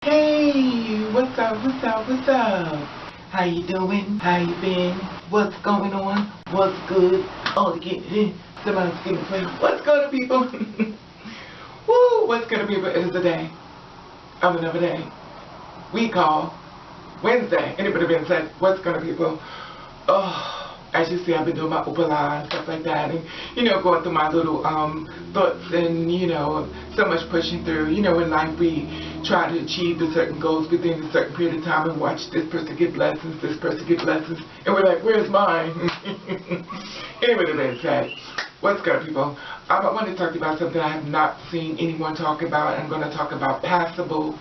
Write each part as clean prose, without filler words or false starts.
Hey, what's up, what's up, what's up? How you doing? How you been? What's going on? What's good? Oh, somebody's getting played. What's going on, people? Woo, what's going to be? It is the day of another day. We call Wednesday. Anybody been said, what's going to, people? Oh, as you see, I've been doing my upala and stuff like that, and going through my little thoughts, and so much pushing through. In life we try to achieve the certain goals within a certain period of time, and watch this person get blessings, this person get blessings, and we're like, where's mine? Anyway, that said, what's good, people? I want to talk to you about something I have not seen anyone talk about. I'm going to talk about passable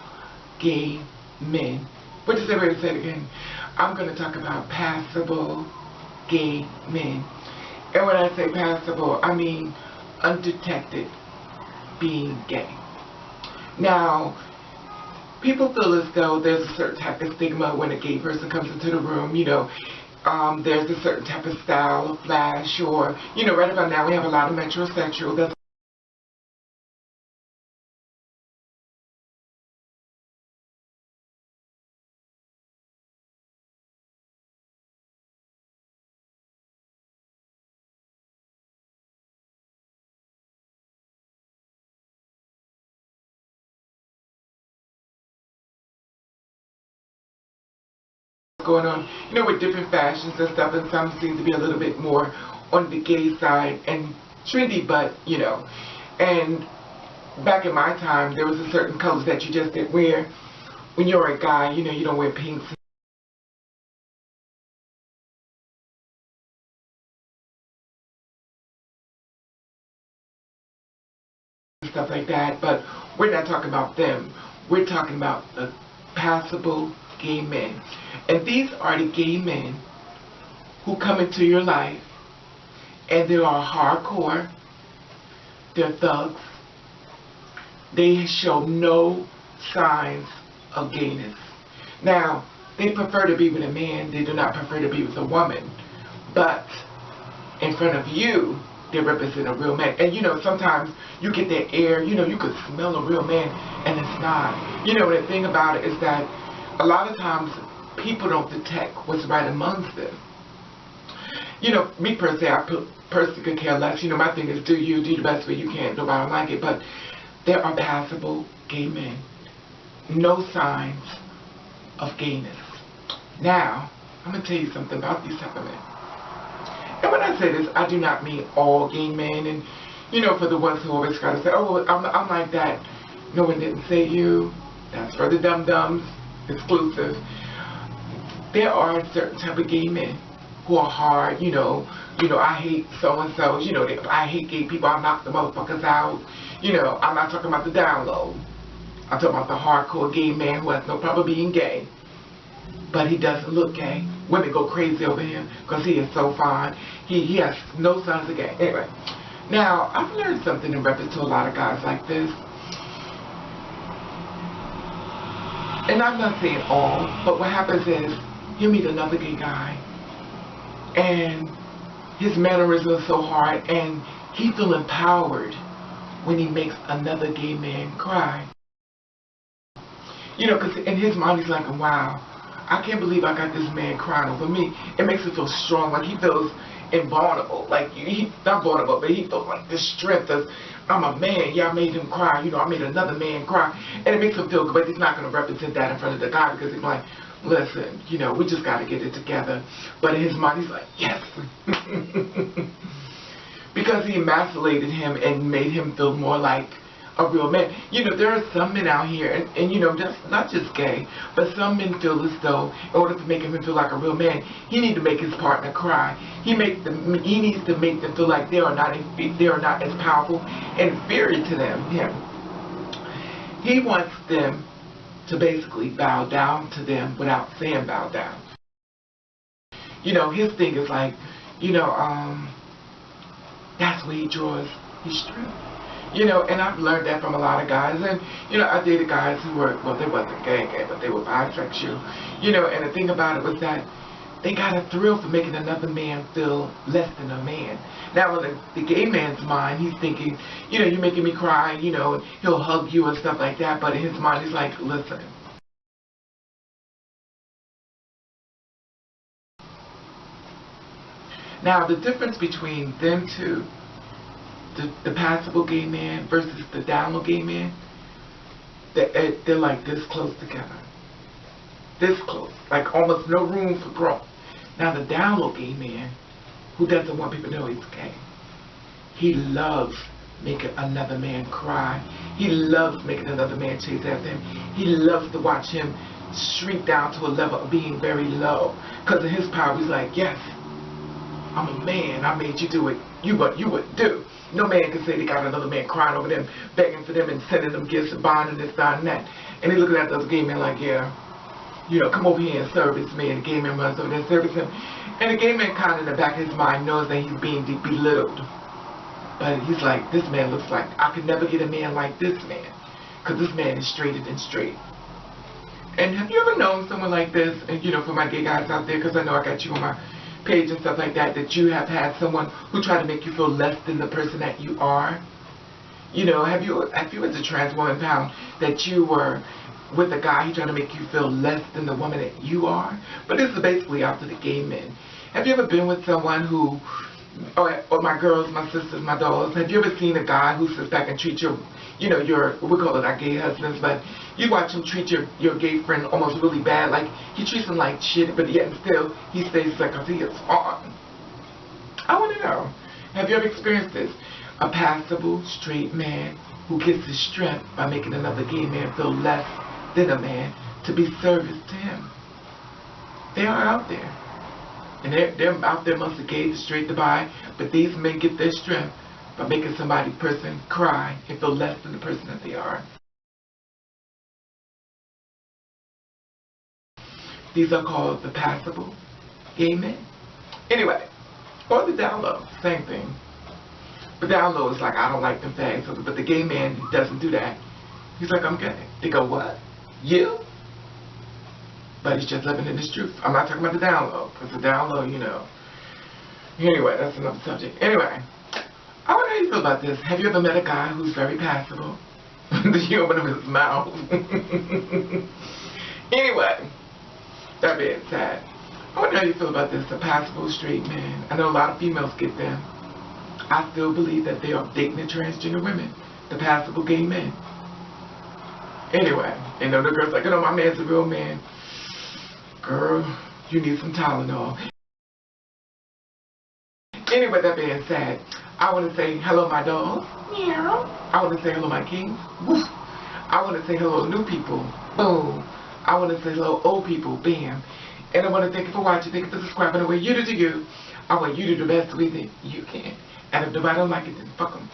gay men. What does everybody say it again? I'm going to talk about passable gay men. And when I say passable, I mean undetected being gay. Now, people feel as though there's a certain type of stigma when a gay person comes into the room. There's a certain type of style, of flash, or, right about now we have a lot of metrosexual. That's going on, with different fashions and stuff, and some seem to be a little bit more on the gay side and trendy, but, and back in my time, there was a certain colors that you just didn't wear. When you're a guy, you don't wear pinks and stuff like that, but we're not talking about them. We're talking about the passable gay men. And these are the gay men who come into your life, and they are hardcore, they're thugs, they show no signs of gayness. Now, they prefer to be with a man, they do not prefer to be with a woman, but in front of you, they represent a real man. And sometimes you get that air, you could smell a real man, and it's not. The thing about it is that a lot of times people don't detect what's right amongst them. Me per se, I personally could care less. My thing is do the best way you can, nobody don't like it. But there are passable gay men. No signs of gayness. Now, I'm going to tell you something about these type of men. And when I say this, I do not mean all gay men. And, for the ones who always got to say, oh, I'm like that. No one didn't say you. That's for the dum-dums. Exclusive. There are certain type of gay men who are hard, I hate so-and-so, I hate gay people, I knock the motherfuckers out, I'm not talking about the download. I'm talking about the hardcore gay man who has no problem being gay, but he doesn't look gay. Women go crazy over him because he is so fine. He has no signs of gay. Anyway, now, I've learned something in reference to a lot of guys like this. And I'm not saying all, but what happens is you meet another gay guy and his mannerisms are so hard, and he feels empowered when he makes another gay man cry. Because in his mind he's like, wow, I can't believe I got this man crying over me. It makes him feel strong, like he feels invulnerable, like he's not vulnerable, but he feels like this strength of, I'm a man, yeah, I made him cry, I made another man cry, and it makes him feel good, but he's not going to represent that in front of the guy, because he's like, listen, we just got to get it together. But in his mind, he's like, yes. Because he emasculated him and made him feel more like a real man. There are some men out here, and that's not just gay, but some men feel as though in order to make him feel like a real man, he needs to make his partner cry. He needs to make them feel like they are not as powerful and inferior to him. He wants them to basically bow down to them without saying bow down. His thing is like, that's where he draws his strength. And I've learned that from a lot of guys. And, I dated guys who were, well, they wasn't gay, but they were bisexual. And the thing about it was that they got a thrill for making another man feel less than a man. Now, in the gay man's mind, he's thinking, you're making me cry, he'll hug you and stuff like that. But in his mind, he's like, listen, Now, the difference between them two, the passable gay man versus the down low gay man, they're like this close together. This close. Like almost no room for growth. Now, the down low gay man, who doesn't want people to know he's gay, he loves making another man cry. He loves making another man chase after him. He loves to watch him shrink down to a level of being very low. Because of his power, he's like, yes, I'm a man. I made you do it. You what you would do. No man can say they got another man crying over them, begging for them and sending them gifts and buying this, that, and that. And he looking at those gay men like, yeah, you know, come over here and service me. And the gay man runs over there and service him. And the gay man kind of in the back of his mind knows that he's being belittled. But he's like, this man looks like, I could never get a man like this man. Because this man is straighter than straight. And have you ever known someone like this? And, you know, for my gay guys out there, because I know I got you on my page and stuff like that, that you have had someone who tried to make you feel less than the person that you are? You know, have you as a trans woman found that you were with a guy who tried to make you feel less than the woman that you are? But this is basically out to the gay men. Have you ever been with someone who, or my girls, my sisters, my daughters, have you ever seen a guy who sits back and treats your, you know, we call it our gay husbands, but you watch him treat your gay friend almost really bad, like he treats him like shit, but yet still he stays like, because he is fun. I want to know, have you ever experienced this? A passable straight man who gets his strength by making another gay man feel less than a man to be service to him. They are out there. And they're out there amongst the gay, the straight, the bi, but these men get their strength by making person cry and feel less than the person that they are. These are called the passable gay men. Anyway, or the down low, same thing. But down low is like, I don't like them fags, but the gay man doesn't do that. He's like, I'm gay. They go, what? You? But he's just living in his truth. I'm not talking about the down low, because the down low, you know. Anyway, that's another subject. Anyway, I wonder how you feel about this. Have you ever met a guy who's very passable? Did you open up his mouth? Anyway, that being said, I wonder how you feel about this, a passable straight man. I know a lot of females get them. I still believe that they are dating the transgender women, the passable gay men. Anyway, and the girl's like, you know, my man's a real man. Girl, you need some Tylenol. Anyway, that being said, I want to say hello, my dogs. Meow. I want to say hello, my kings. Woof. I want to say hello, new people. Boom. I want to say hello, old people. Bam. And I want to thank you for watching. Thank you for subscribing. The way you do to you, I want you to do the best with it you can. And if nobody don't like it, then fuck them.